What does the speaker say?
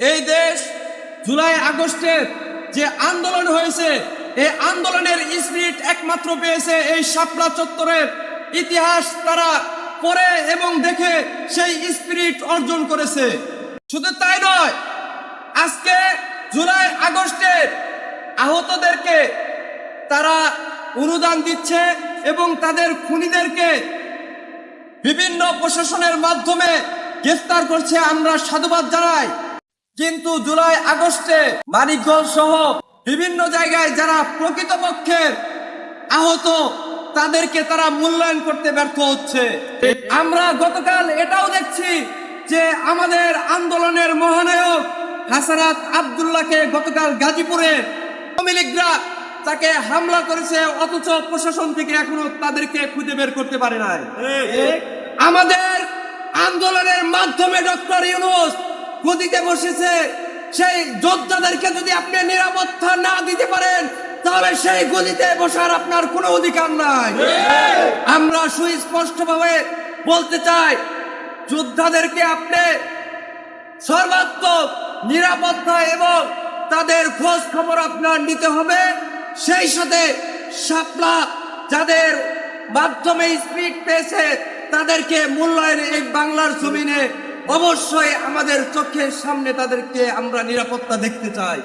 এই দেশ জুলাই আগস্টের যে আন্দোলন হয়েছে, এই আন্দোলনের স্পিরিট একমাত্র পেয়েছে এই শাপলা চত্বরের ইতিহাস তারা পড়ে এবং দেখে সেই স্পিরিট অর্জন করেছে। শুধু তাই নয়, আজকে জুলাই আগস্টের আহতদেরকে তারা অনুদান দিচ্ছে এবং তাদের খুনিদেরকে বিভিন্ন প্রশাসনের মাধ্যমে গ্রেফতার করছে। আমরা সাধুবাদ জানাই। কিন্তু জুলাই আগস্টে মানিকগঞ্জ সহ বিভিন্ন জায়গায় যারা প্রকৃতপক্ষের আহত তাদেরকে তারা মূল্যায়ন করতে ব্যর্থ হচ্ছে। আমরা গতকাল এটাও দেখছি যে আমাদের আন্দোলনের মহানায়ক হাসানাত আব্দুল্লাহকে গতকাল গাজীপুরে আওয়ামী লীগরা তাকে হামলা করেছে, অথচ প্রশাসন থেকে এখনো তাদেরকে খুঁজে বের করতে পারে নাই। আমাদের আন্দোলনের মাধ্যমে ডক্টর ইউনূস গদিতে বসেছে, সেই যোদ্ধাদেরকে যদি আপনি নিরাপত্তা না দিতে পারেন তাহলে সেই গদিতে বসার আপনার কোনো অধিকার নাই। আমরা সুস্পষ্টভাবে বলতে চাই, যোদ্ধাদেরকে আপনি সর্বাত্মক নিরাপত্তা এবং তাদের খোঁজ খবর আপনার নিতে হবে। সেই সাথে শাপলা যাদের মাধ্যমে স্পিড পেয়েছে তাদেরকে মূল্যায়ন এই বাংলার জমিনে অবশ্যই আমাদের চোখের সামনে তাদেরকে আমরা নিরাপত্তা দেখতে চাই।